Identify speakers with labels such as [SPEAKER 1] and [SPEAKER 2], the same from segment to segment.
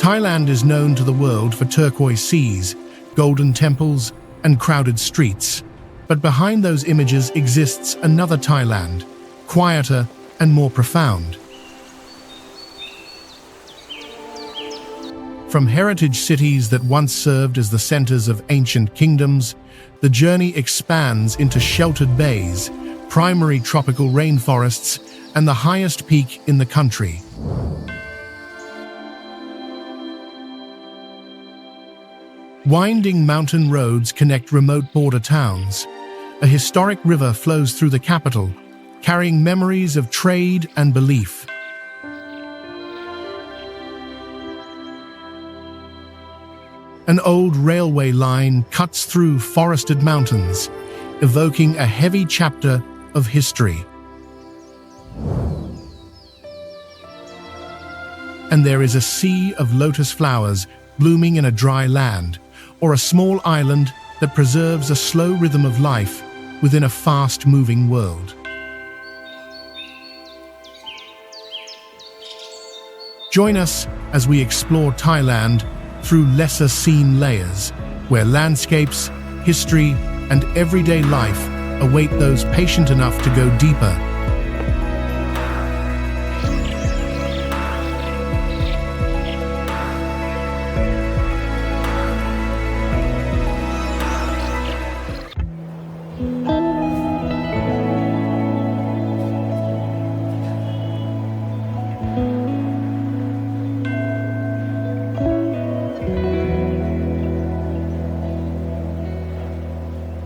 [SPEAKER 1] Thailand is known to the world for turquoise seas, golden temples, and crowded streets. But behind those images exists another Thailand, quieter and more profound. From heritage cities that once served as the centers of ancient kingdoms, the journey expands into sheltered bays, primary tropical rainforests, and the highest peak in the country. Winding mountain roads connect remote border towns. A historic river flows through the capital, carrying memories of trade and belief. An old railway line cuts through forested mountains, evoking a heavy chapter of history. And there is a sea of lotus flowers blooming in a dry land, or a small island that preserves a slow rhythm of life within a fast-moving world. Join us as we explore Thailand through lesser-seen layers, where landscapes, history, and everyday life await those patient enough to go deeper.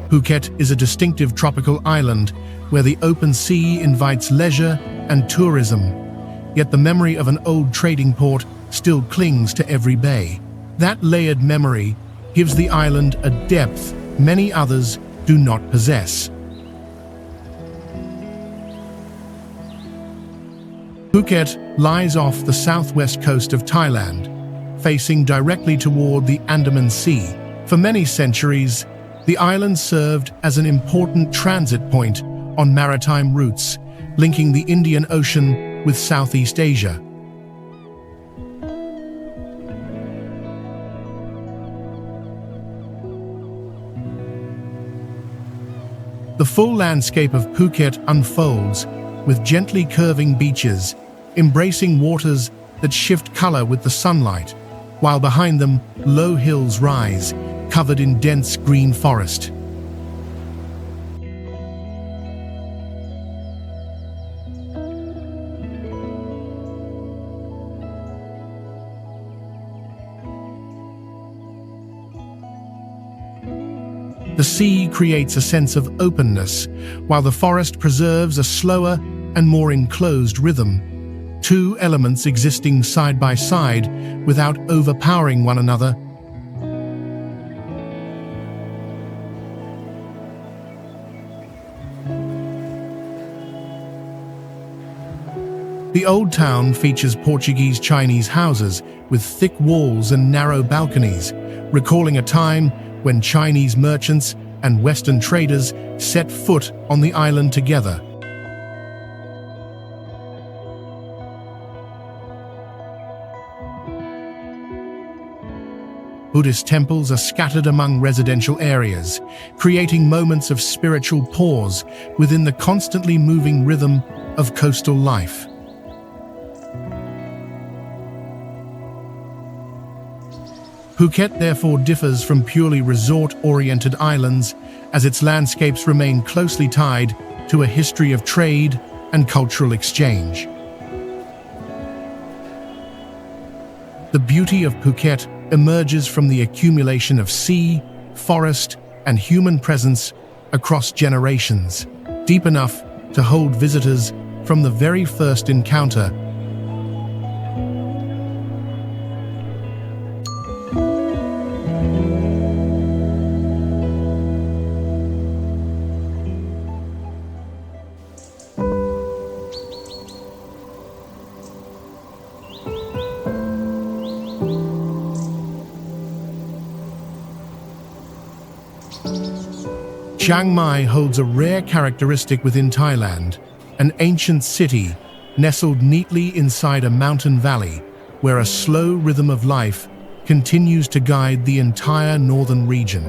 [SPEAKER 1] Phuket is a distinctive tropical island where the open sea invites leisure and tourism, yet the memory of an old trading port still clings to every bay. That layered memory gives the island a depth many others do not possess. Phuket lies off the southwest coast of Thailand, facing directly toward the Andaman Sea. For many centuries, the island served as an important transit point on maritime routes, linking the Indian Ocean with Southeast Asia. The full landscape of Phuket unfolds with gently curving beaches, embracing waters that shift color with the sunlight, while behind them low hills rise, covered in dense green forest. The sea creates a sense of openness, while the forest preserves a slower and more enclosed rhythm, two elements existing side by side without overpowering one another. The old town features Portuguese Chinese houses with thick walls and narrow balconies, recalling a time when Chinese merchants and Western traders set foot on the island together. Buddhist temples are scattered among residential areas, creating moments of spiritual pause within the constantly moving rhythm of coastal life. Phuket therefore differs from purely resort-oriented islands, as its landscapes remain closely tied to a history of trade and cultural exchange. The beauty of Phuket emerges from the accumulation of sea, forest, and human presence across generations, deep enough to hold visitors from the very first encounter. Chiang Mai holds a rare characteristic within Thailand, an ancient city nestled neatly inside a mountain valley, where a slow rhythm of life continues to guide the entire northern region.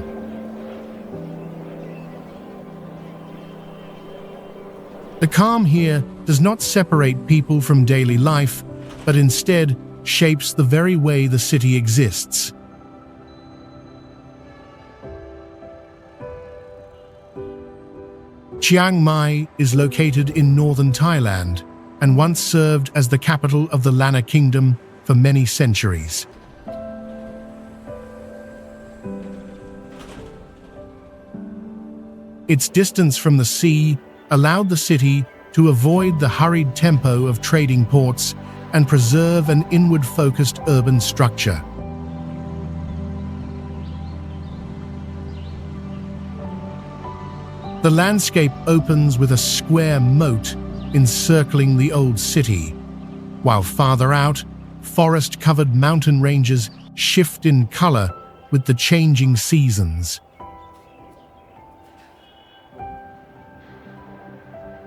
[SPEAKER 1] The calm here does not separate people from daily life, but instead shapes the very way the city exists. Chiang Mai is located in northern Thailand and once served as the capital of the Lanna Kingdom for many centuries. Its distance from the sea allowed the city to avoid the hurried tempo of trading ports and preserve an inward-focused urban structure. The landscape opens with a square moat encircling the old city, while farther out, forest-covered mountain ranges shift in color with the changing seasons.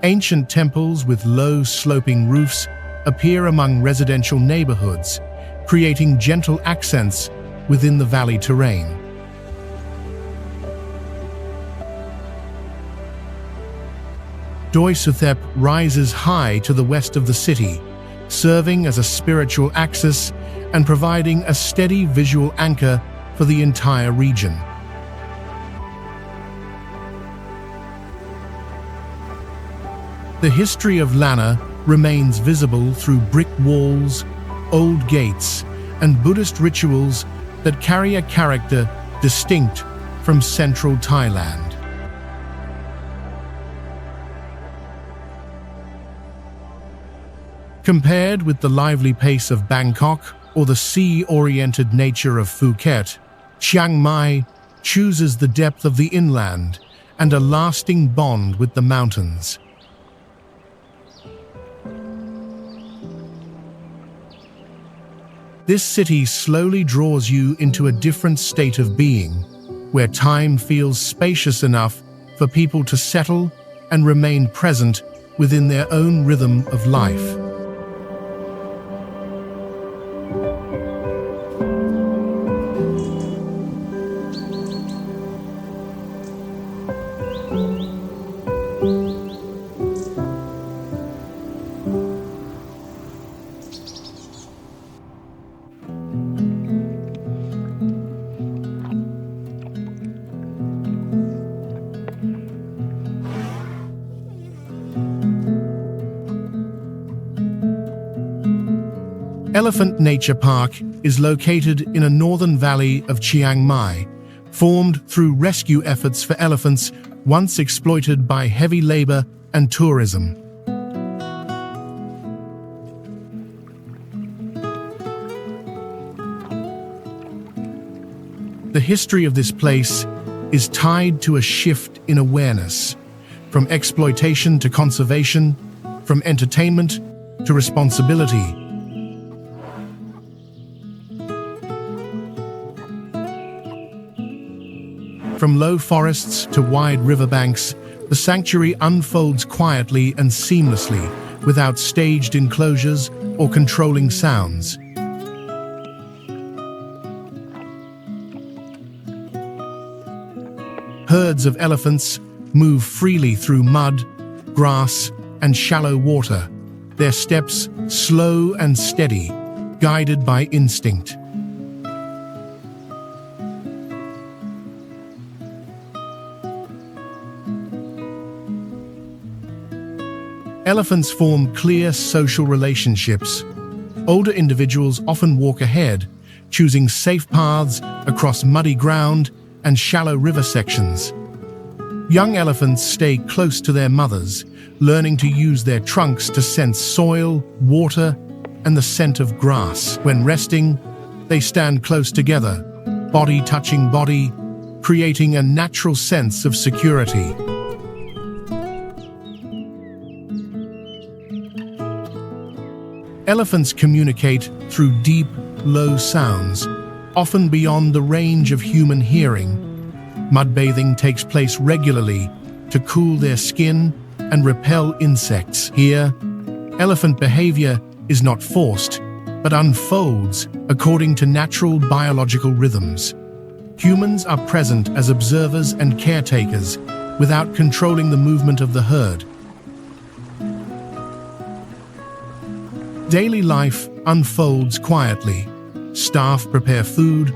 [SPEAKER 1] Ancient temples with low sloping roofs appear among residential neighborhoods, creating gentle accents within the valley terrain. Doi Suthep rises high to the west of the city, serving as a spiritual axis and providing a steady visual anchor for the entire region. The history of Lanna remains visible through brick walls, old gates, and Buddhist rituals that carry a character distinct from central Thailand. Compared with the lively pace of Bangkok or the sea-oriented nature of Phuket, Chiang Mai chooses the depth of the inland and a lasting bond with the mountains. This city slowly draws you into a different state of being, where time feels spacious enough for people to settle and remain present within their own rhythm of life. Elephant Nature Park is located in a northern valley of Chiang Mai, formed through rescue efforts for elephants once exploited by heavy labor and tourism. The history of this place is tied to a shift in awareness, from exploitation to conservation, from entertainment to responsibility. From low forests to wide riverbanks, the sanctuary unfolds quietly and seamlessly, without staged enclosures or controlling sounds. Herds of elephants move freely through mud, grass, and shallow water, their steps slow and steady, guided by instinct. Elephants form clear social relationships. Older individuals often walk ahead, choosing safe paths across muddy ground and shallow river sections. Young elephants stay close to their mothers, learning to use their trunks to sense soil, water, and the scent of grass. When resting, they stand close together, body touching body, creating a natural sense of security. Elephants communicate through deep, low sounds, often beyond the range of human hearing. Mudbathing takes place regularly to cool their skin and repel insects. Here, elephant behavior is not forced, but unfolds according to natural biological rhythms. Humans are present as observers and caretakers without controlling the movement of the herd. Daily life unfolds quietly. Staff prepare food,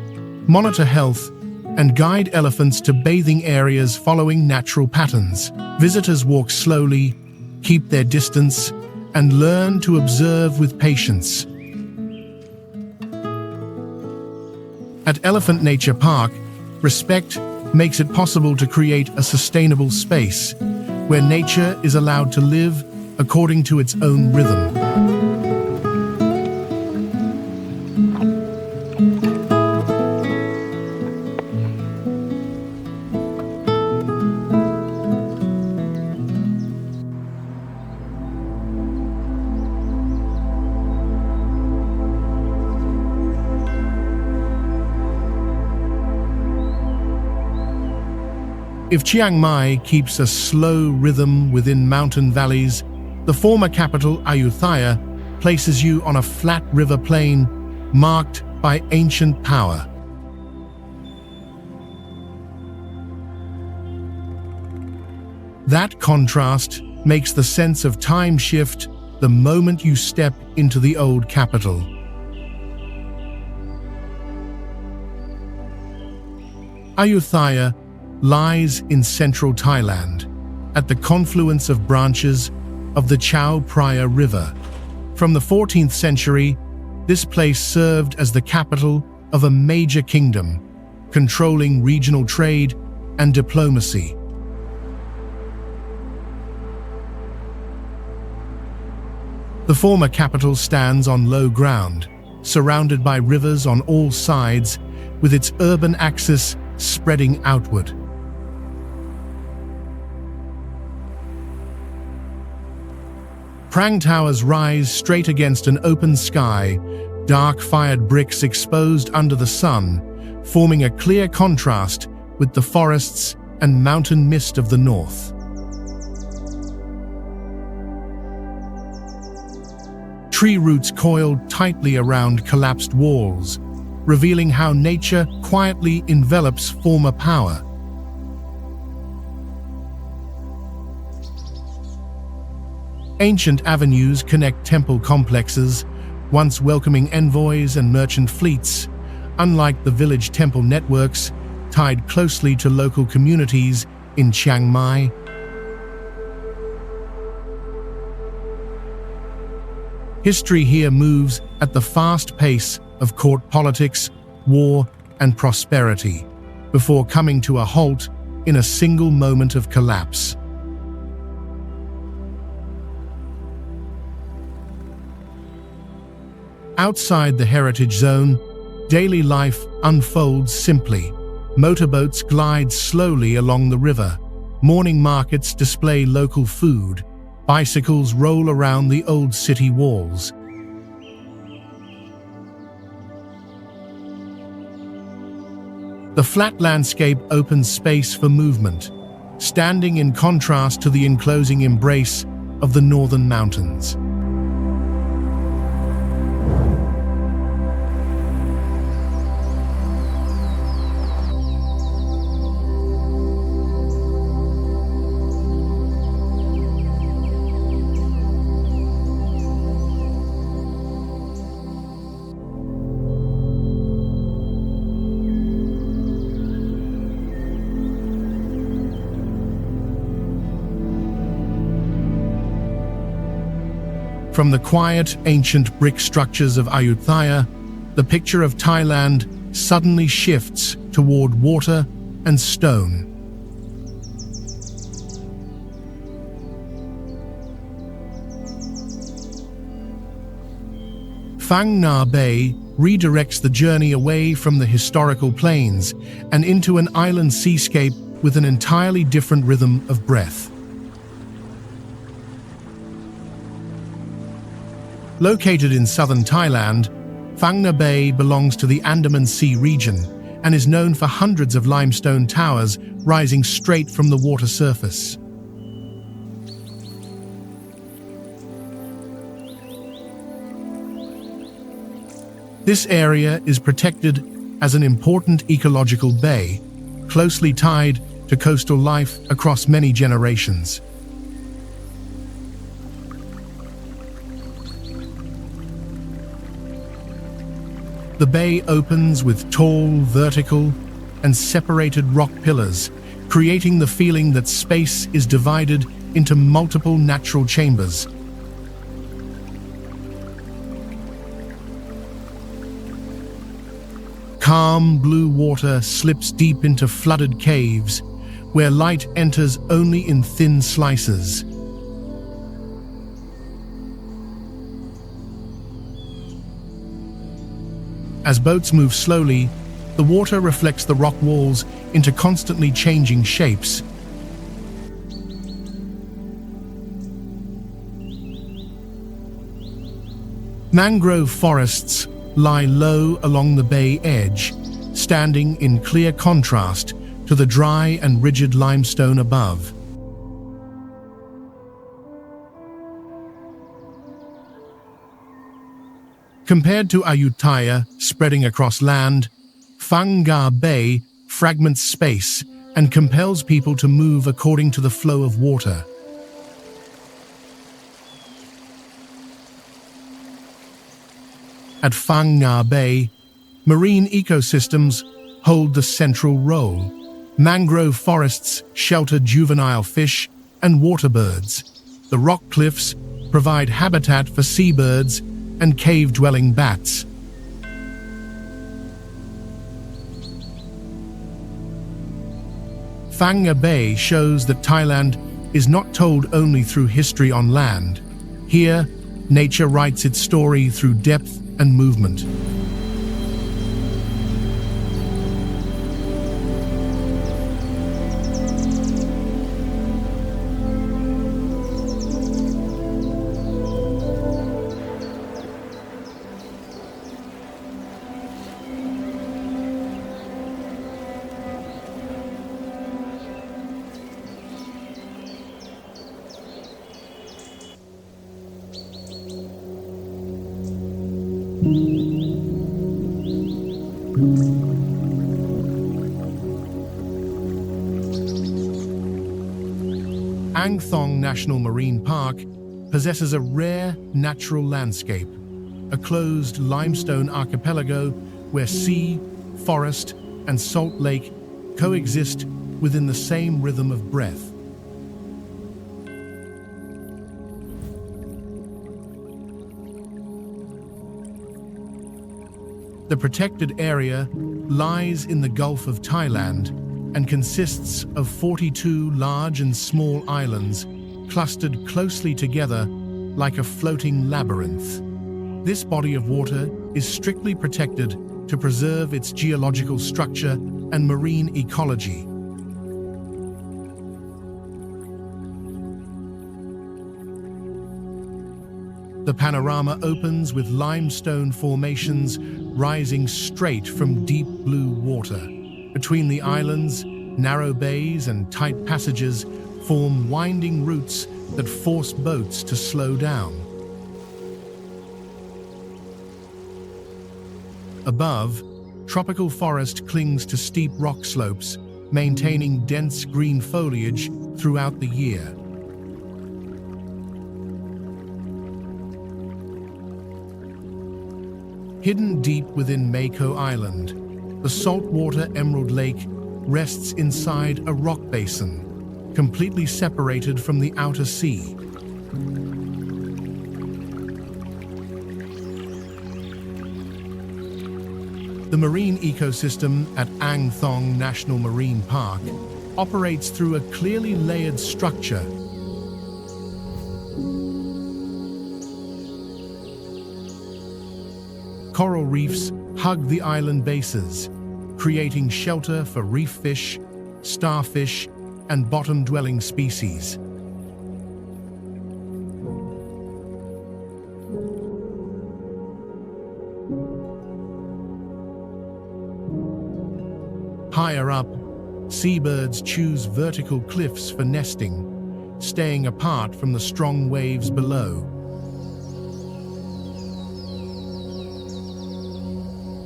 [SPEAKER 1] monitor health, and guide elephants to bathing areas following natural patterns. Visitors walk slowly, keep their distance, and learn to observe with patience. At Elephant Nature Park, respect makes it possible to create a sustainable space where nature is allowed to live according to its own rhythm. If Chiang Mai keeps a slow rhythm within mountain valleys, the former capital, Ayutthaya, places you on a flat river plain marked by ancient power. That contrast makes the sense of time shift the moment you step into the old capital. Ayutthaya lies in central Thailand, at the confluence of branches of the Chao Phraya River. From the 14th century, this place served as the capital of a major kingdom, controlling regional trade and diplomacy. The former capital stands on low ground, surrounded by rivers on all sides, with its urban axis spreading outward. Prang towers rise straight against an open sky, dark fired bricks exposed under the sun, forming a clear contrast with the forests and mountain mist of the north. Tree roots coiled tightly around collapsed walls, revealing how nature quietly envelops former power. Ancient avenues connect temple complexes, once welcoming envoys and merchant fleets, unlike the village temple networks tied closely to local communities in Chiang Mai. History here moves at the fast pace of court politics, war, and prosperity, before coming to a halt in a single moment of collapse. Outside the heritage zone, daily life unfolds simply. Motorboats glide slowly along the river. Morning markets display local food. Bicycles roll around the old city walls. The flat landscape opens space for movement, standing in contrast to the enclosing embrace of the northern mountains. From the quiet, ancient brick structures of Ayutthaya, the picture of Thailand suddenly shifts toward water and stone. Phang Nga Bay redirects the journey away from the historical plains and into an island seascape with an entirely different rhythm of breath. Located in southern Thailand, Phang Nga Bay belongs to the Damnoen Sea region and is known for hundreds of limestone towers rising straight from the water surface. This area is protected as an important ecological bay, closely tied to coastal life across many generations. The bay opens with tall, vertical, and separated rock pillars, creating the feeling that space is divided into multiple natural chambers. Calm blue water slips deep into flooded caves, where light enters only in thin slices. As boats move slowly, the water reflects the rock walls into constantly changing shapes. Mangrove forests lie low along the bay edge, standing in clear contrast to the dry and rigid limestone above. Compared to Ayutthaya spreading across land, Phang Nga Bay fragments space and compels people to move according to the flow of water. At Phang Nga Bay, marine ecosystems hold the central role. Mangrove forests shelter juvenile fish and waterbirds. The rock cliffs provide habitat for seabirds and cave-dwelling bats. Phang Nga Bay shows that Thailand is not told only through history on land. Here, nature writes its story through depth and movement. Thong National Marine Park possesses a rare natural landscape, a closed limestone archipelago where sea, forest, and salt lake coexist within the same rhythm of breath. The protected area lies in the Gulf of Thailand and consists of 42 large and small islands clustered closely together like a floating labyrinth. This body of water is strictly protected to preserve its geological structure and marine ecology. The panorama opens with limestone formations rising straight from deep blue water. Between the islands, narrow bays and tight passages form winding routes that force boats to slow down. Above, tropical forest clings to steep rock slopes, maintaining dense green foliage throughout the year. Hidden deep within Mako Island, the saltwater Emerald Lake rests inside a rock basin, completely separated from the outer sea. The marine ecosystem at Ang Thong National Marine Park operates through a clearly layered structure. Coral reefs hug the island bases, creating shelter for reef fish, starfish, and bottom-dwelling species. Higher up, seabirds choose vertical cliffs for nesting, staying apart from the strong waves below.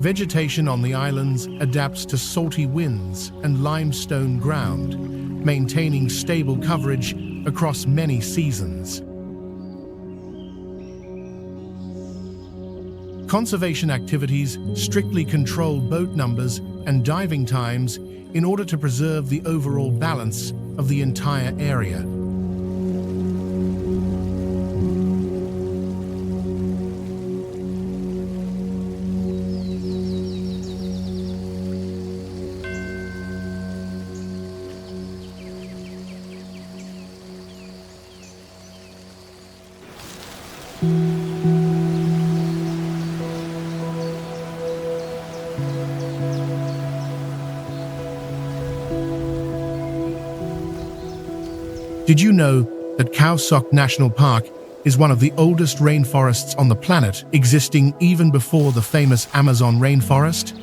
[SPEAKER 1] Vegetation on the islands adapts to salty winds and limestone ground, maintaining stable coverage across many seasons. Conservation activities strictly control boat numbers and diving times in order to preserve the overall balance of the entire area. Did you know that Khao Sok National Park is one of the oldest rainforests on the planet, existing even before the famous Amazon rainforest?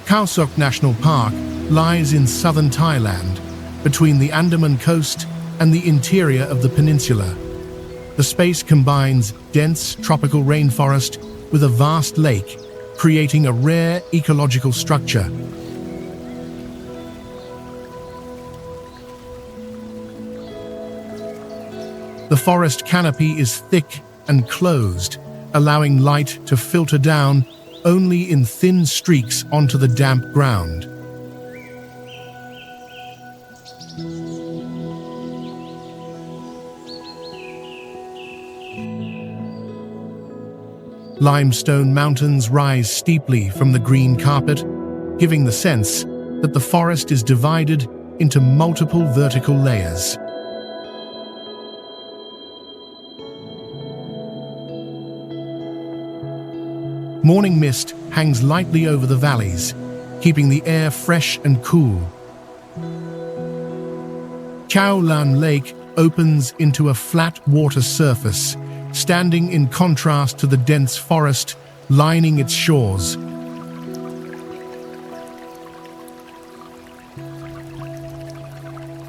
[SPEAKER 1] Khao Sok National Park lies in southern Thailand, between the Andaman coast and the interior of the peninsula. The space combines dense tropical rainforest with a vast lake, creating a rare ecological structure. The forest canopy is thick and closed, allowing light to filter down only in thin streaks onto the damp ground. Limestone mountains rise steeply from the green carpet, giving the sense that the forest is divided into multiple vertical layers. Morning mist hangs lightly over the valleys, keeping the air fresh and cool. Khao Lan Lake opens into a flat water surface, standing in contrast to the dense forest lining its shores.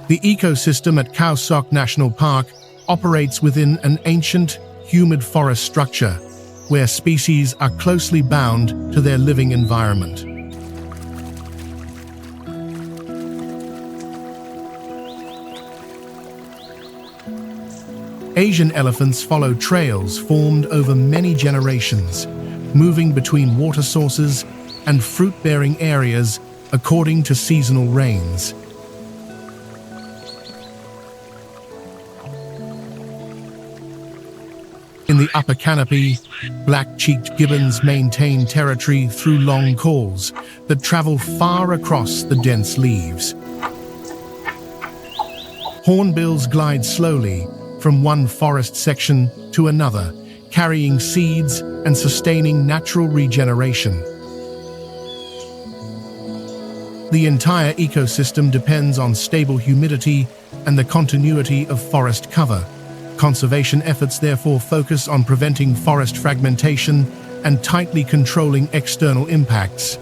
[SPEAKER 1] The ecosystem at Khao Sok National Park operates within an ancient, humid forest structure, where species are closely bound to their living environment. Asian elephants follow trails formed over many generations, moving between water sources and fruit-bearing areas according to seasonal rains. In the upper canopy, black-cheeked gibbons maintain territory through long calls that travel far across the dense leaves. Hornbills glide slowly from one forest section to another, carrying seeds and sustaining natural regeneration. The entire ecosystem depends on stable humidity and the continuity of forest cover. Conservation efforts therefore focus on preventing forest fragmentation and tightly controlling external impacts.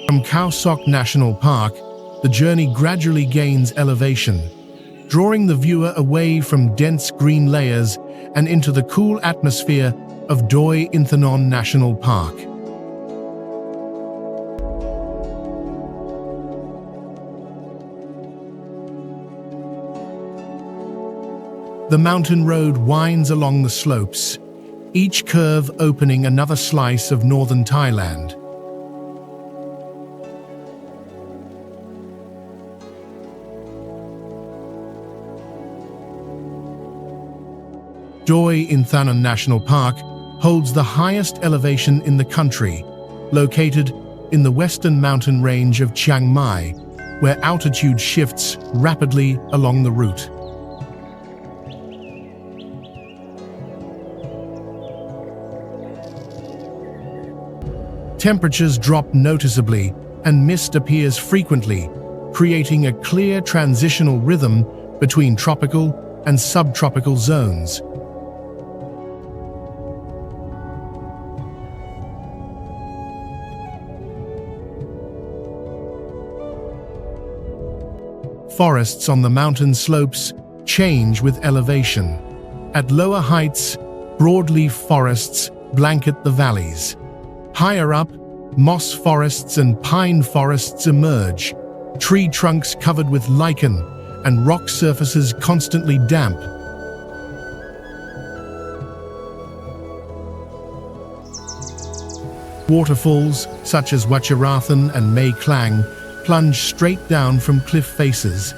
[SPEAKER 1] From Khao Sok National Park, the journey gradually gains elevation, drawing the viewer away from dense green layers and into the cool atmosphere of Doi Inthanon National Park. The mountain road winds along the slopes, each curve opening another slice of northern Thailand. Doi Inthanon National Park holds the highest elevation in the country, located in the western mountain range of Chiang Mai, where altitude shifts rapidly along the route. Temperatures drop noticeably and mist appears frequently, creating a clear transitional rhythm between tropical and subtropical zones. Forests on the mountain slopes change with elevation. At lower heights, broadleaf forests blanket the valleys. Higher up, moss forests and pine forests emerge, tree trunks covered with lichen and rock surfaces constantly damp. Waterfalls, such as Wat Rong Khun and Mae Klang, plunge straight down from cliff faces,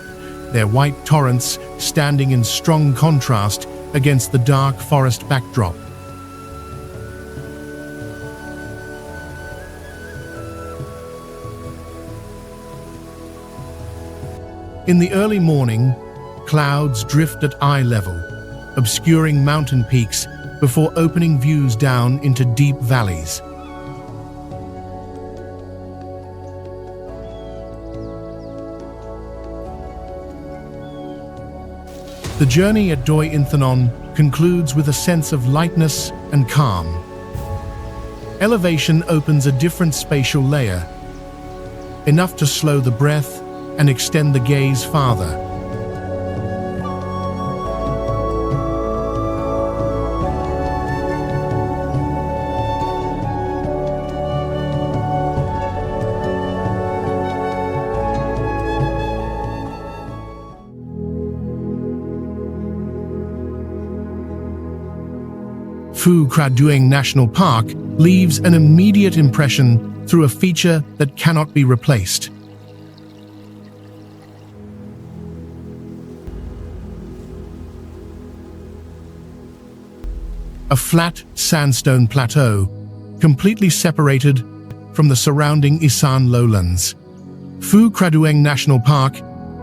[SPEAKER 1] their white torrents standing in strong contrast against the dark forest backdrop. In the early morning, clouds drift at eye level, obscuring mountain peaks before opening views down into deep valleys. The journey at Doi Inthanon concludes with a sense of lightness and calm. Elevation opens a different spatial layer, enough to slow the breath and extend the gaze farther. Phu Kradueng National Park leaves an immediate impression through a feature that cannot be replaced. A flat sandstone plateau, completely separated from the surrounding Isan lowlands. Phu Kradueng National Park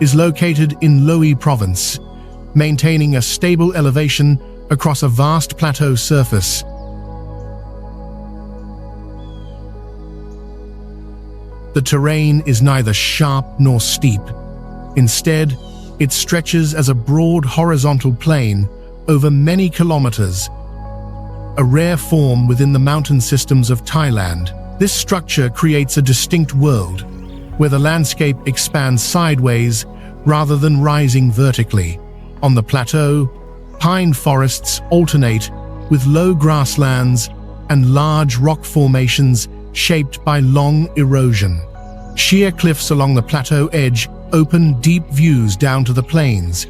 [SPEAKER 1] is located in Loei Province, maintaining a stable elevation across a vast plateau surface. The terrain is neither sharp nor steep. Instead, it stretches as a broad horizontal plain over many kilometers, a rare form within the mountain systems of Thailand. This structure creates a distinct world, where the landscape expands sideways rather than rising vertically. On the plateau, pine forests alternate with low grasslands and large rock formations shaped by long erosion. Sheer cliffs along the plateau edge open deep views down to the plains,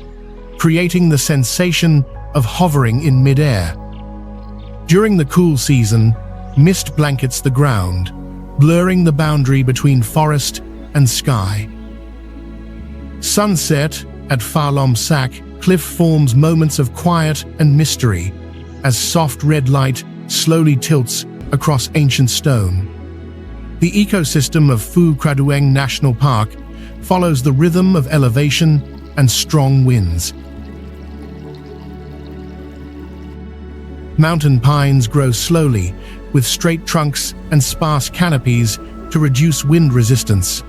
[SPEAKER 1] creating the sensation of hovering in mid-air. During the cool season, mist blankets the ground, blurring the boundary between forest and sky. Sunset at Pha Lom Sak cliff forms moments of quiet and mystery as soft red light slowly tilts across ancient stone. The ecosystem of Phu Kradueng National Park follows the rhythm of elevation and strong winds. Mountain pines grow slowly, with straight trunks and sparse canopies to reduce wind resistance.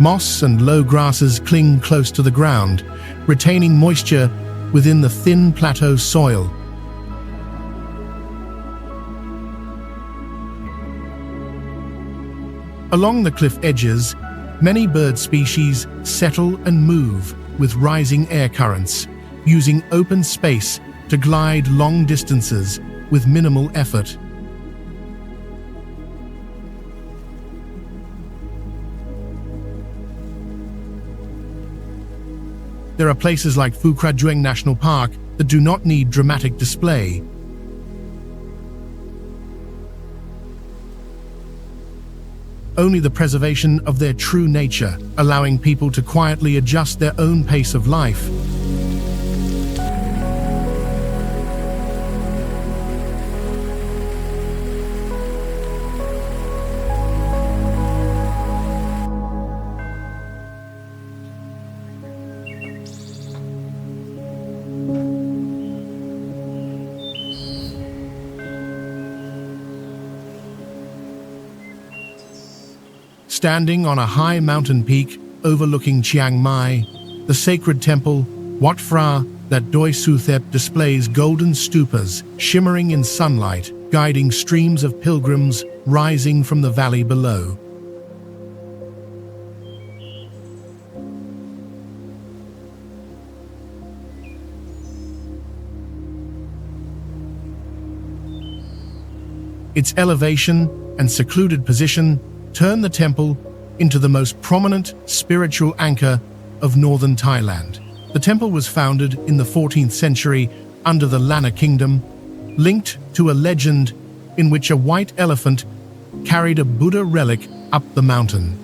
[SPEAKER 1] Moss and low grasses cling close to the ground, retaining moisture within the thin plateau soil. Along the cliff edges, many bird species settle and move with rising air currents, using open space to glide long distances with minimal effort. There are places like Phu Kradueng National Park that do not need dramatic display. Only the preservation of their true nature, allowing people to quietly adjust their own pace of life. Standing on a high mountain peak overlooking Chiang Mai, the sacred temple, Wat Doi Suthep displays golden stupas shimmering in sunlight, guiding streams of pilgrims rising from the valley below. Its elevation and secluded position turn the temple into the most prominent spiritual anchor of northern Thailand. The temple was founded in the 14th century under the Lanna Kingdom, linked to a legend in which a white elephant carried a Buddha relic up the mountain.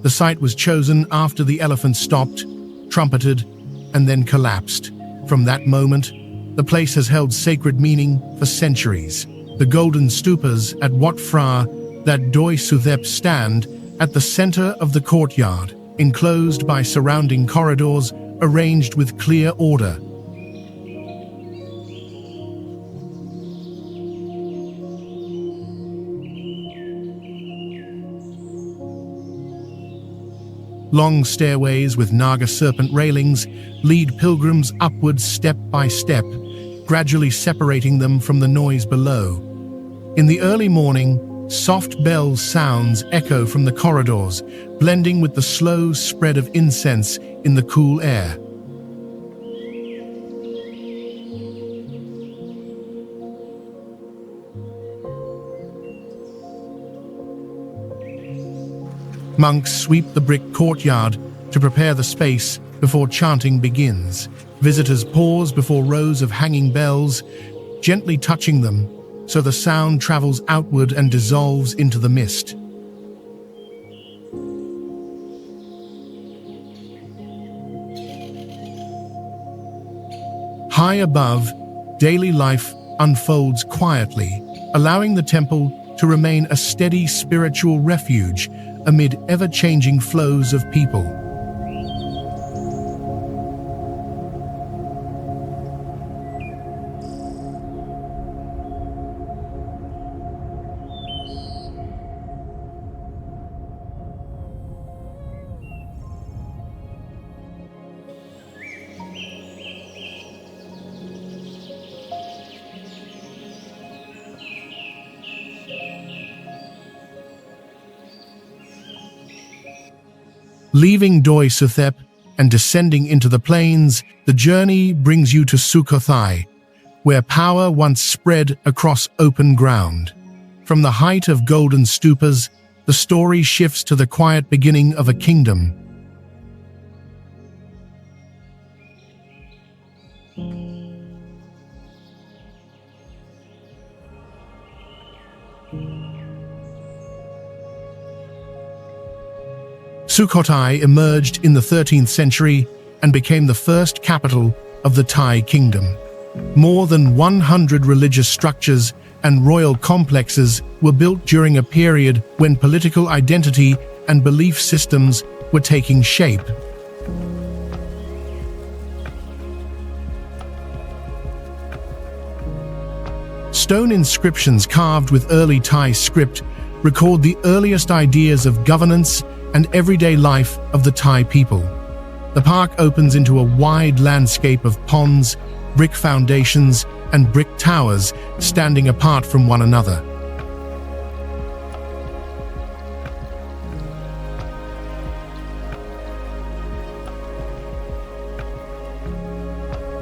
[SPEAKER 1] The site was chosen after the elephant stopped, trumpeted, and then collapsed. From that moment, the place has held sacred meaning for centuries. The golden stupas at Wat Doi Suthep stand at the center of the courtyard, enclosed by surrounding corridors arranged with clear order. Long stairways with Naga serpent railings lead pilgrims upwards step by step, gradually separating them from the noise below. In the early morning, soft bell sounds echo from the corridors, blending with the slow spread of incense in the cool air. Monks sweep the brick courtyard to prepare the space before chanting begins. Visitors pause before rows of hanging bells, gently touching them so the sound travels outward and dissolves into the mist. High above, daily life unfolds quietly, allowing the temple to remain a steady spiritual refuge amid ever-changing flows of people. Leaving Doi Suthep and descending into the plains, the journey brings you to Sukhothai, where power once spread across open ground. From the height of golden stupas, the story shifts to the quiet beginning of a kingdom. Sukhothai emerged in the 13th century and became the first capital of the Thai kingdom. More than 100 religious structures and royal complexes were built during a period when political identity and belief systems were taking shape. Stone inscriptions carved with early Thai script record the earliest ideas of governance and everyday life of the Thai people. The park opens into a wide landscape of ponds, brick foundations, and brick towers standing apart from one another.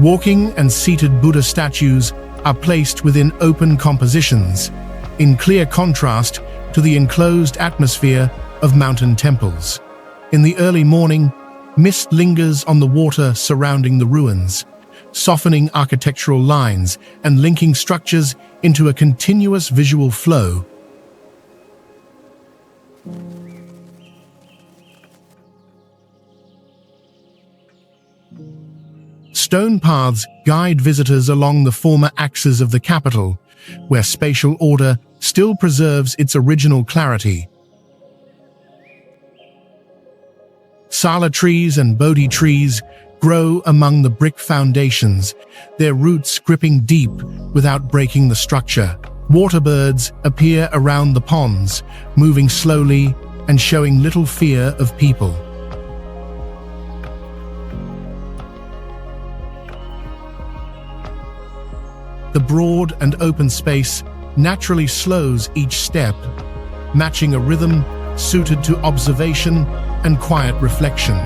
[SPEAKER 1] Walking and seated Buddha statues are placed within open compositions, in clear contrast to the enclosed atmosphere of mountain temples. In the early morning, mist lingers on the water surrounding the ruins, softening architectural lines and linking structures into a continuous visual flow. Stone paths guide visitors along the former axes of the capital, where spatial order still preserves its original clarity. Sala trees and Bodhi trees grow among the brick foundations, their roots gripping deep without breaking the structure. Waterbirds appear around the ponds, moving slowly and showing little fear of people. The broad and open space naturally slows each step, matching a rhythm suited to observation and quiet reflection.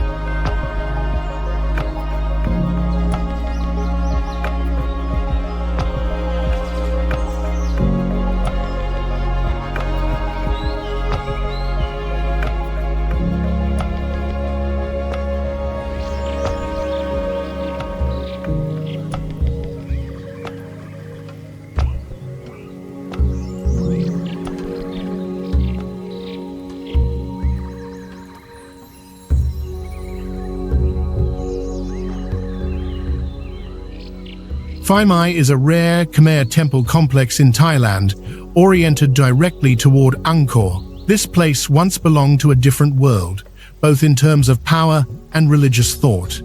[SPEAKER 1] Phang Nga Bay is a rare Khmer temple complex in Thailand, oriented directly toward Angkor. This place once belonged to a different world, both in terms of power and religious thought.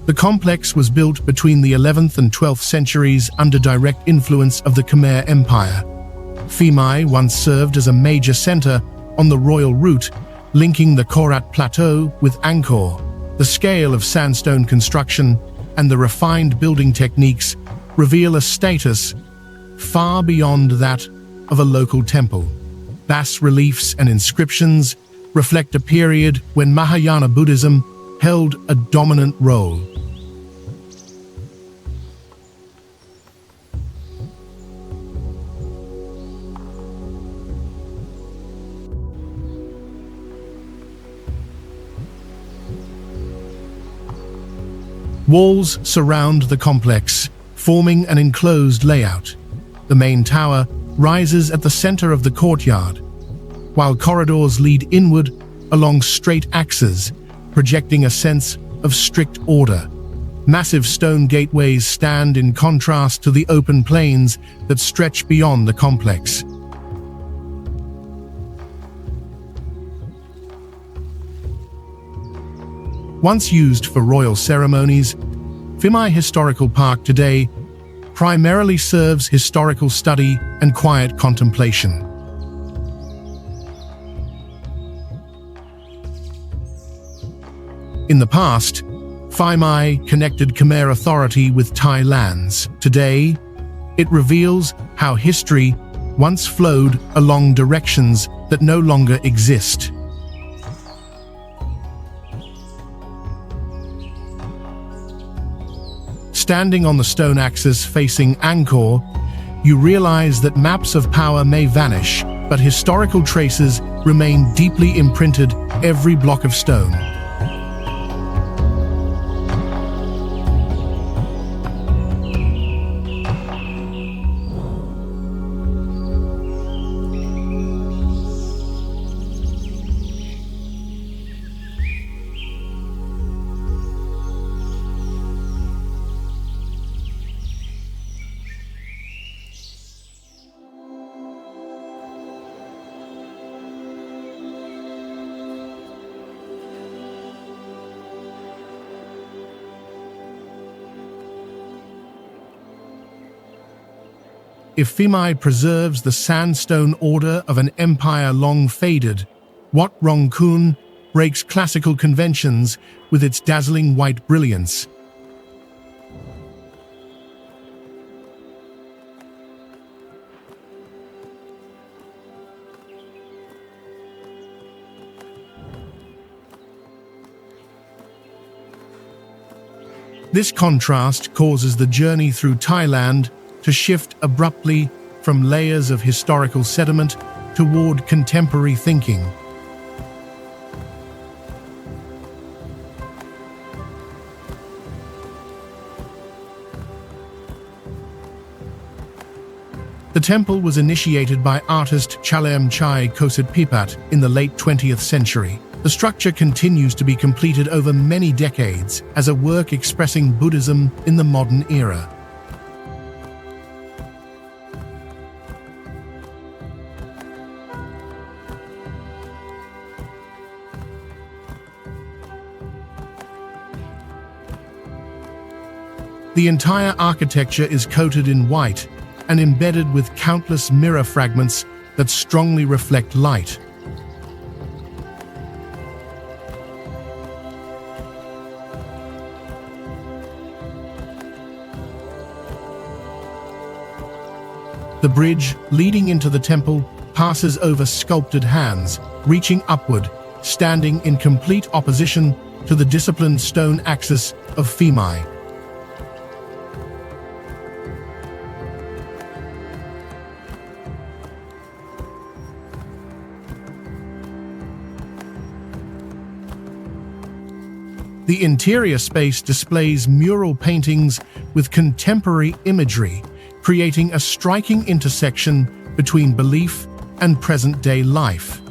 [SPEAKER 1] The complex was built between the 11th and 12th centuries under direct influence of the Khmer Empire. Phang Nga Bay once served as a major center on the royal route, linking the Korat Plateau with Angkor. The scale of sandstone construction and the refined building techniques reveal a status far beyond that of a local temple. Bas-reliefs and inscriptions reflect a period when Mahayana Buddhism held a dominant role. Walls surround the complex, forming an enclosed layout. The main tower rises at the center of the courtyard, while corridors lead inward along straight axes, projecting a sense of strict order. Massive stone gateways stand in contrast to the open plains that stretch beyond the complex. Once used for royal ceremonies, Phang Nga Bay Historical Park today primarily serves historical study and quiet contemplation. In the past, Phang Nga Bay connected Khmer authority with Thai lands. Today, it reveals how history once flowed along directions that no longer exist. Standing on the stone axis facing Angkor, you realize that maps of power may vanish, but historical traces remain deeply imprinted every block of stone. If Phang Nga Bay preserves the sandstone order of an empire long faded, Wat Rong Khun breaks classical conventions with its dazzling white brilliance. This contrast causes the journey through Thailand to shift abruptly from layers of historical sediment toward contemporary thinking. The temple was initiated by artist Chalem Chai Kosit in the late 20th century. The structure continues to be completed over many decades as a work expressing Buddhism in the modern era. The entire architecture is coated in white and embedded with countless mirror fragments that strongly reflect light. The bridge leading into the temple passes over sculpted hands, reaching upward, standing in complete opposition to the disciplined stone axis of Chiang Mai. The interior space displays mural paintings with contemporary imagery, creating a striking intersection between belief and present-day life.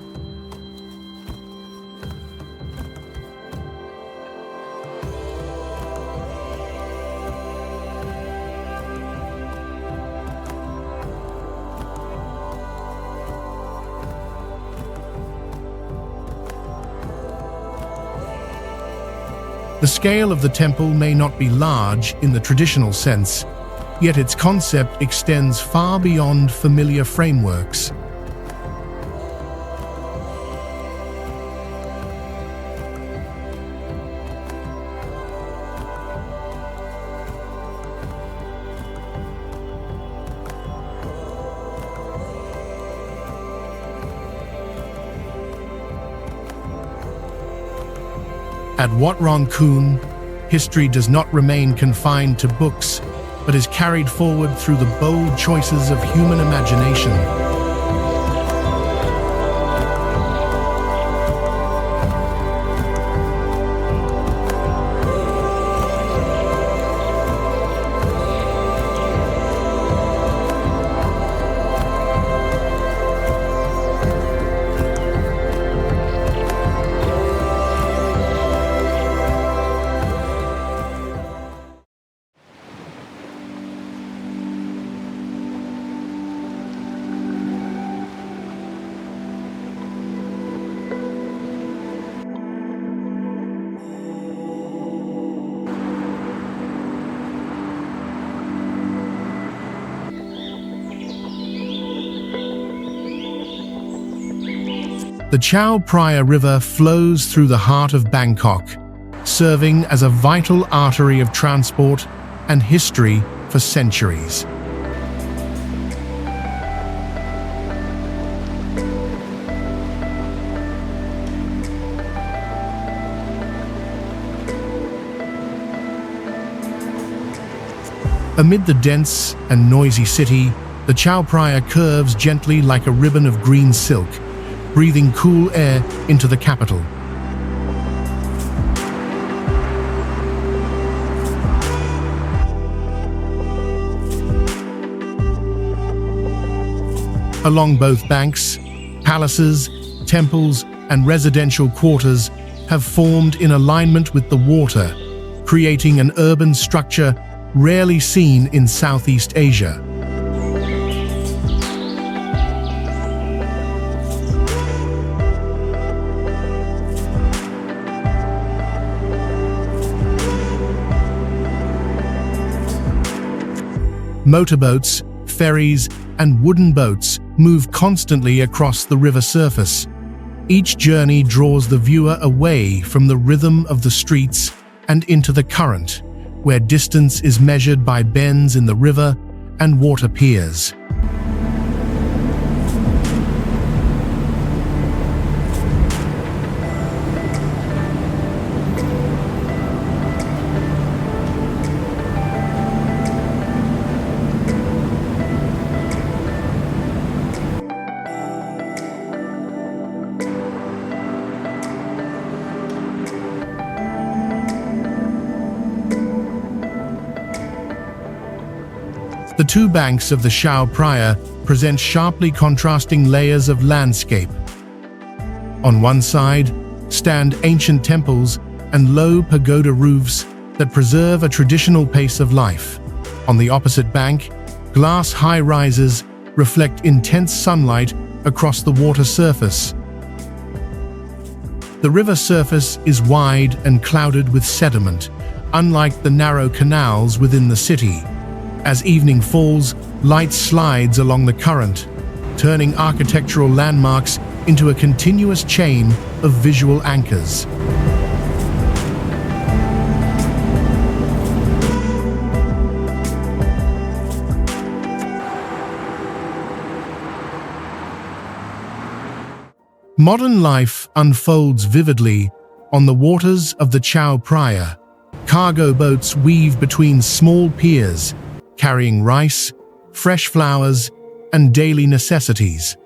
[SPEAKER 1] The scale of the temple may not be large in the traditional sense, yet its concept extends far beyond familiar frameworks. At Wat Rong Khun, history does not remain confined to books, but is carried forward through the bold choices of human imagination. The Chao Phraya River flows through the heart of Bangkok, serving as a vital artery of transport and history for centuries. Amid the dense and noisy city, the Chao Phraya curves gently like a ribbon of green silk, breathing cool air into the capital. Along both banks, palaces, temples, and residential quarters have formed in alignment with the water, creating an urban structure rarely seen in Southeast Asia. Motorboats, ferries, and wooden boats move constantly across the river surface. Each journey draws the viewer away from the rhythm of the streets and into the current, where distance is measured by bends in the river and water piers. The two banks of the Chao Phraya present sharply contrasting layers of landscape. On one side stand ancient temples and low pagoda roofs that preserve a traditional pace of life. On the opposite bank, glass high-rises reflect intense sunlight across the water surface. The river surface is wide and clouded with sediment, unlike the narrow canals within the city. As evening falls, light slides along the current, turning architectural landmarks into a continuous chain of visual anchors. Modern life unfolds vividly on the waters of the Chao Phraya. Cargo boats weave between small piers, carrying rice, fresh flowers, and daily necessities.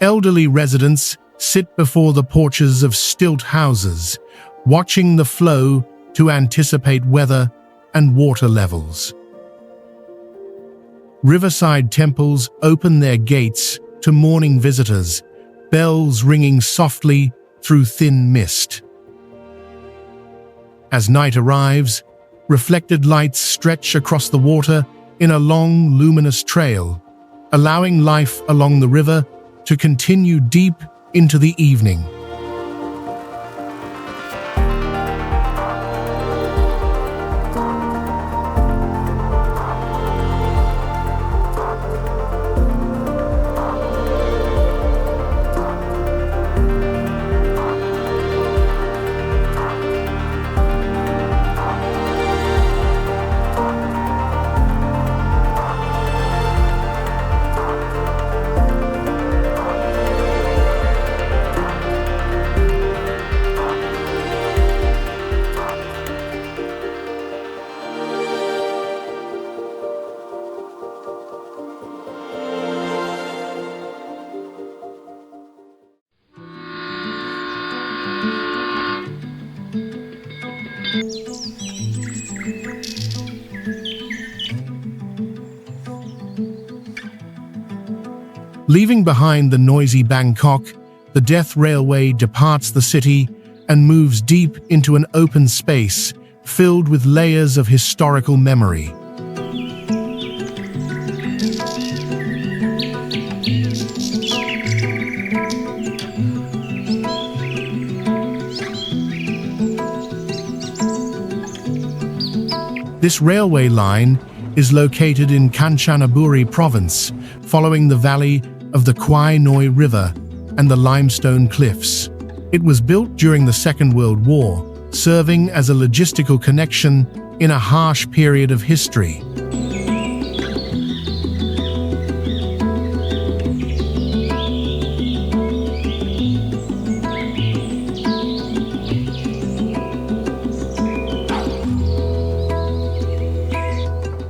[SPEAKER 1] Elderly residents sit before the porches of stilt houses, watching the flow to anticipate weather and water levels. Riverside temples open their gates to morning visitors, bells ringing softly through thin mist. As night arrives, reflected lights stretch across the water in a long, luminous trail, allowing life along the river to continue deep into the evening. Leaving behind the noisy Bangkok, the Death Railway departs the city and moves deep into an open space filled with layers of historical memory. This railway line is located in Kanchanaburi province, following the valley of the Kwai Noi River and the limestone cliffs. It was built during the Second World War, serving as a logistical connection in a harsh period of history.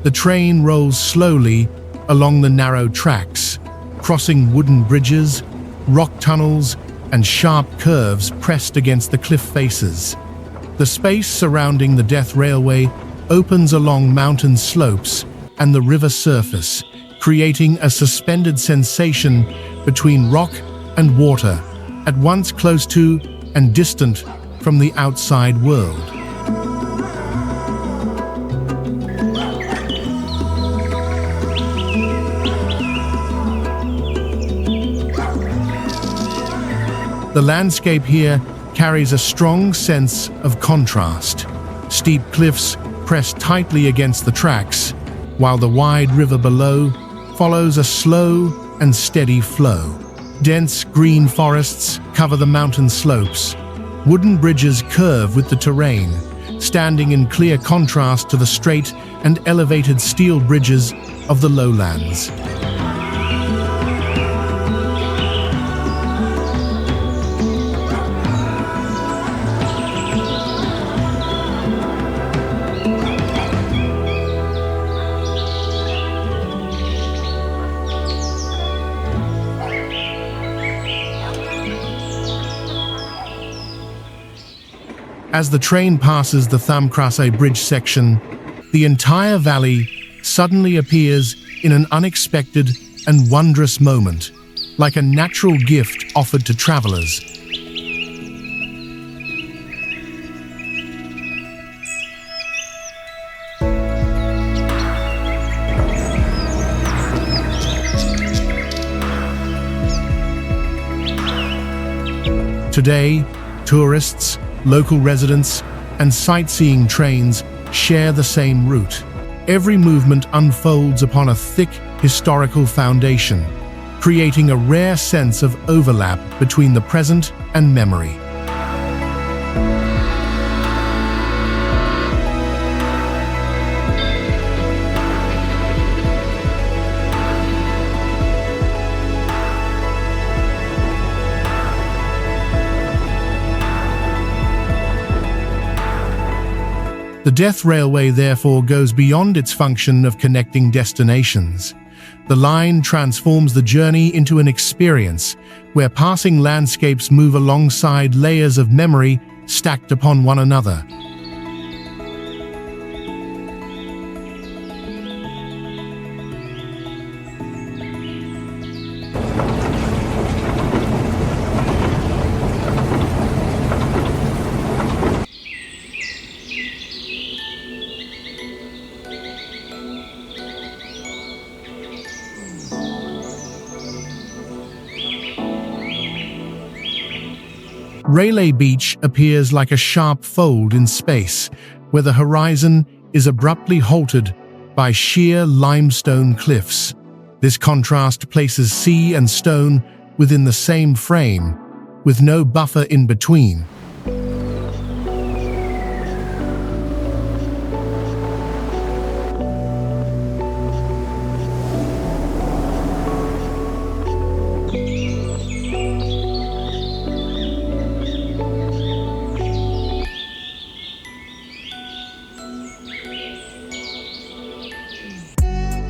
[SPEAKER 1] The train rolls slowly along the narrow tracks, crossing wooden bridges, rock tunnels, and sharp curves pressed against the cliff faces. The space surrounding the Death Railway opens along mountain slopes and the river surface, creating a suspended sensation between rock and water, at once close to and distant from the outside world. The landscape here carries a strong sense of contrast. Steep cliffs press tightly against the tracks, while the wide river below follows a slow and steady flow. Dense green forests cover the mountain slopes. Wooden bridges curve with the terrain, standing in clear contrast to the straight and elevated steel bridges of the lowlands. As the train passes the Tham Krasai Bridge section, the entire valley suddenly appears in an unexpected and wondrous moment, like a natural gift offered to travelers. Today, tourists, local residents, and sightseeing trains share the same route. Every movement unfolds upon a thick historical foundation, creating a rare sense of overlap between the present and memory. The Death Railway therefore goes beyond its function of connecting destinations. The line transforms the journey into an experience where passing landscapes move alongside layers of memory stacked upon one another. Railay Beach appears like a sharp fold in space, where the horizon is abruptly halted by sheer limestone cliffs. This contrast places sea and stone within the same frame, with no buffer in between.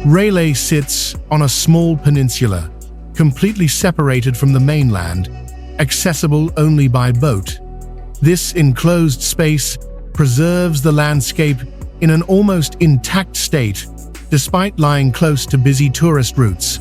[SPEAKER 1] Railay sits on a small peninsula, completely separated from the mainland, accessible only by boat. This enclosed space preserves the landscape in an almost intact state, despite lying close to busy tourist routes.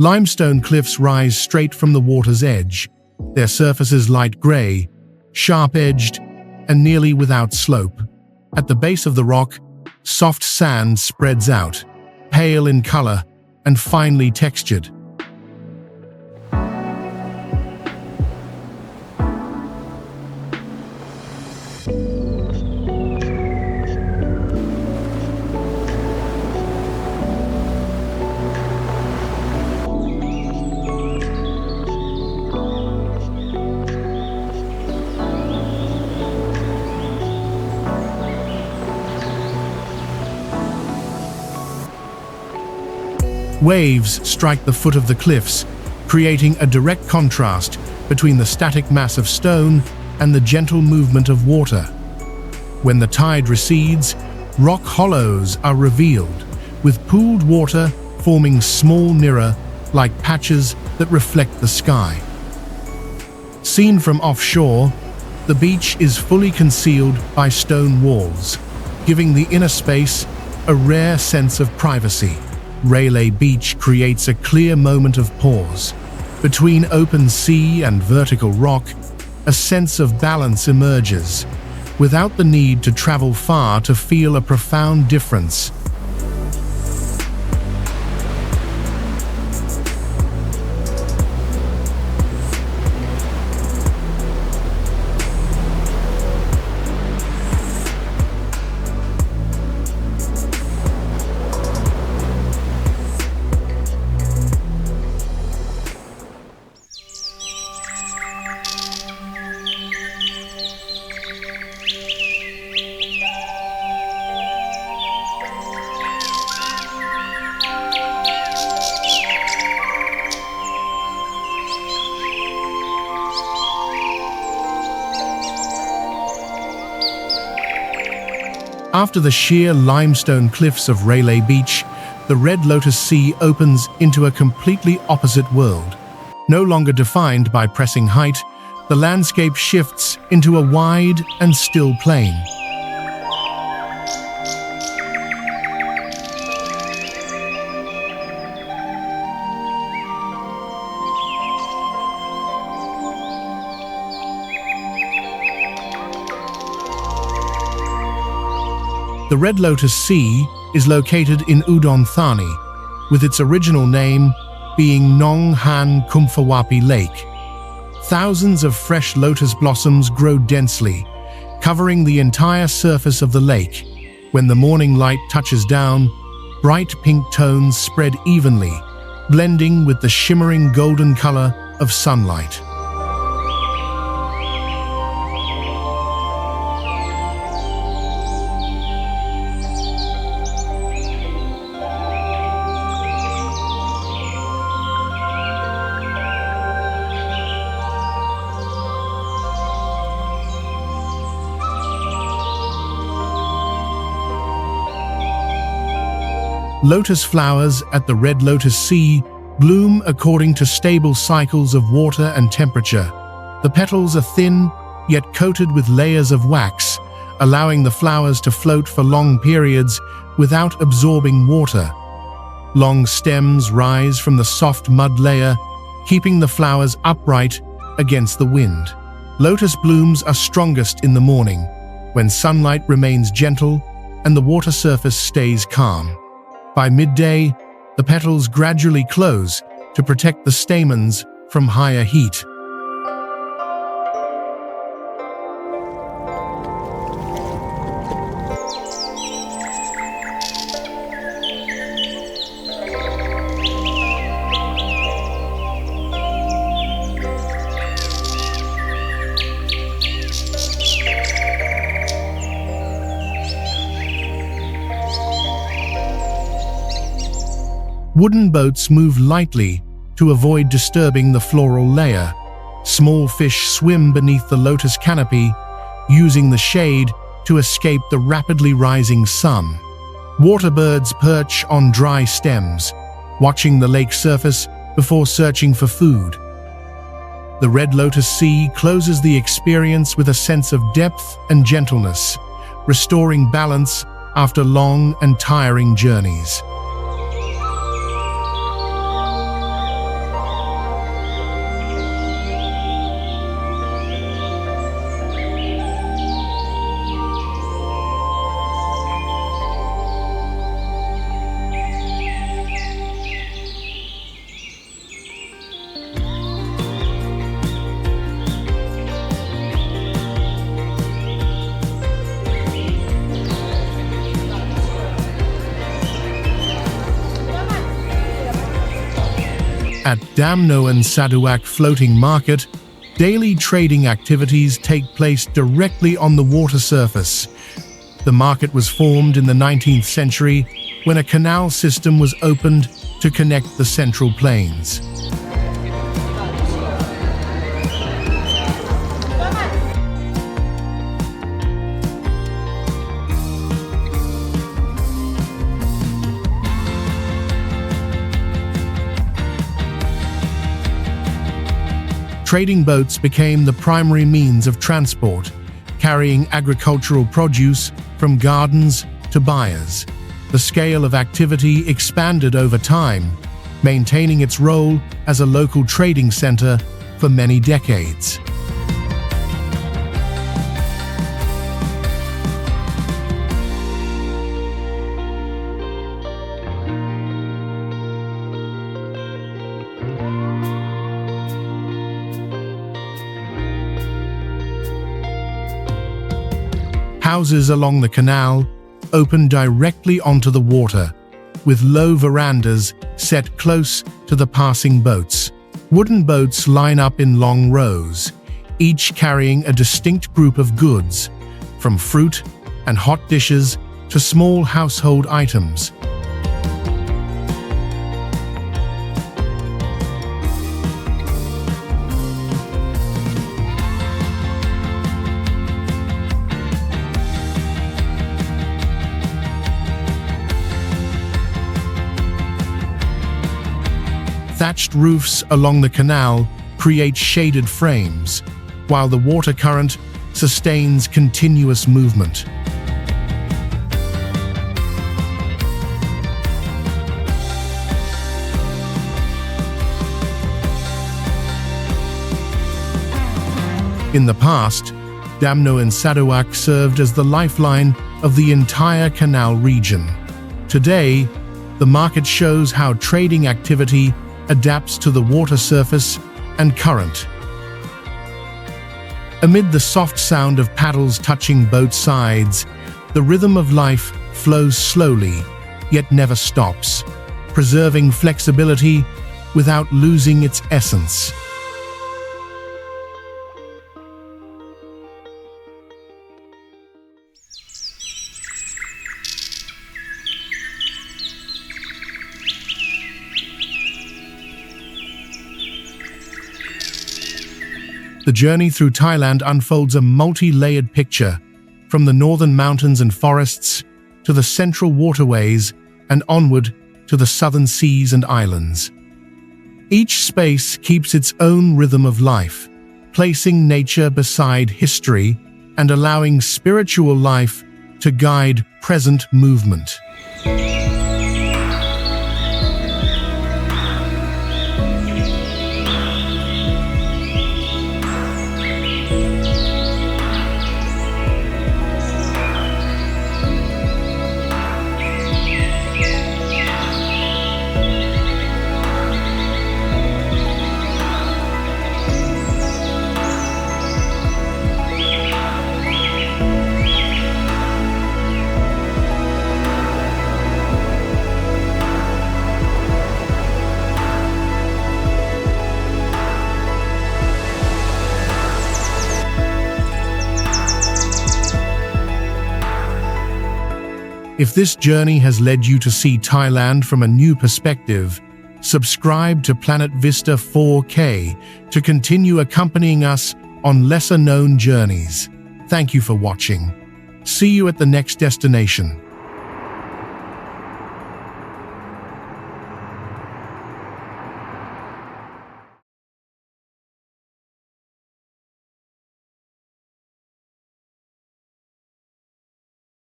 [SPEAKER 1] Limestone cliffs rise straight from the water's edge, their surfaces light grey, sharp-edged, and nearly without slope. At the base of the rock, soft sand spreads out, pale in colour and finely textured. Waves strike the foot of the cliffs, creating a direct contrast between the static mass of stone and the gentle movement of water. When the tide recedes, rock hollows are revealed, with pooled water forming small mirror-like patches that reflect the sky. Seen from offshore, the beach is fully concealed by stone walls, giving the inner space a rare sense of privacy. Railay Beach creates a clear moment of pause. Between open sea and vertical rock, a sense of balance emerges, without the need to travel far to feel a profound difference. After the sheer limestone cliffs of Railay Beach, the red Lotus Sea opens into a completely opposite world. No longer defined by pressing height, the landscape shifts into a wide and still plain. The Red Lotus Sea is located in Udon Thani, with its original name being Nong Han Kumphawapi Lake. Thousands of fresh lotus blossoms grow densely, covering the entire surface of the lake. When the morning light touches down, bright pink tones spread evenly, blending with the shimmering golden color of sunlight. Lotus flowers at the Red Lotus Sea bloom according to stable cycles of water and temperature. The petals are thin, yet coated with layers of wax, allowing the flowers to float for long periods without absorbing water. Long stems rise from the soft mud layer, keeping the flowers upright against the wind. Lotus blooms are strongest in the morning, when sunlight remains gentle and the water surface stays calm. By midday, the petals gradually close to protect the stamens from higher heat. Wooden boats move lightly to avoid disturbing the floral layer. Small fish swim beneath the lotus canopy, using the shade to escape the rapidly rising sun. Waterbirds perch on dry stems, watching the lake surface before searching for food. The Red Lotus Sea closes the experience with a sense of depth and gentleness, restoring balance after long and tiring journeys. At Damnoen Saduak Floating Market, daily trading activities take place directly on the water surface. The market was formed in the 19th century when a canal system was opened to connect the Central Plains. Trading boats became the primary means of transport, carrying agricultural produce from gardens to buyers. The scale of activity expanded over time, maintaining its role as a local trading center for many decades. Houses along the canal open directly onto the water, with low verandas set close to the passing boats. Wooden boats line up in long rows, each carrying a distinct group of goods, from fruit and hot dishes to small household items. Thatched roofs along the canal create shaded frames, while the water current sustains continuous movement. In the past, Damnoen Saduak served as the lifeline of the entire canal region. Today, the market shows how trading activity adapts to the water surface and current. Amid the soft sound of paddles touching both sides, the rhythm of life flows slowly, yet never stops, preserving flexibility without losing its essence. The journey through Thailand unfolds a multi-layered picture, from the northern mountains and forests to the central waterways and onward to the southern seas and islands. Each space keeps its own rhythm of life, placing nature beside history and allowing spiritual life to guide present movement. If this journey has led you to see Thailand from a new perspective, subscribe to Planet Vista 4K to continue accompanying us on lesser-known journeys. Thank you for watching. See you at the next destination.